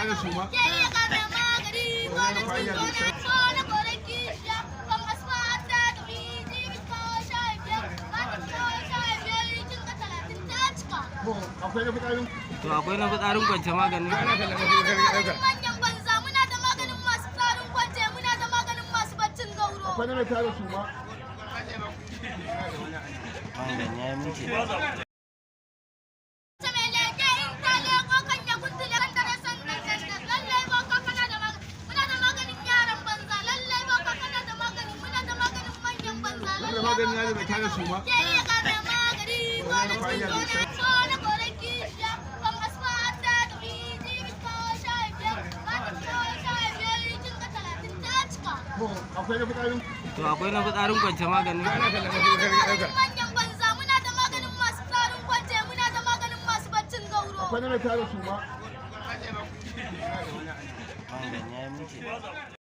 tare su ma. Akwai na fitsarin? To akwai na fitsarin kwance magani. Manyan banza muna da maganin masu fitsarin kwance, muna da maganin masu baccin gauro. Akwai na tare su ma. Magani ya yi minti. Magani ya zama tare su ma. Akwai na fitsarin? To akwai na fitsarin kwance magani. Manyan banza muna da maganin masu fitsarin kwance, muna da maganin masu baccin gauro. Akwai na tare su ma. Magani ya yi minti.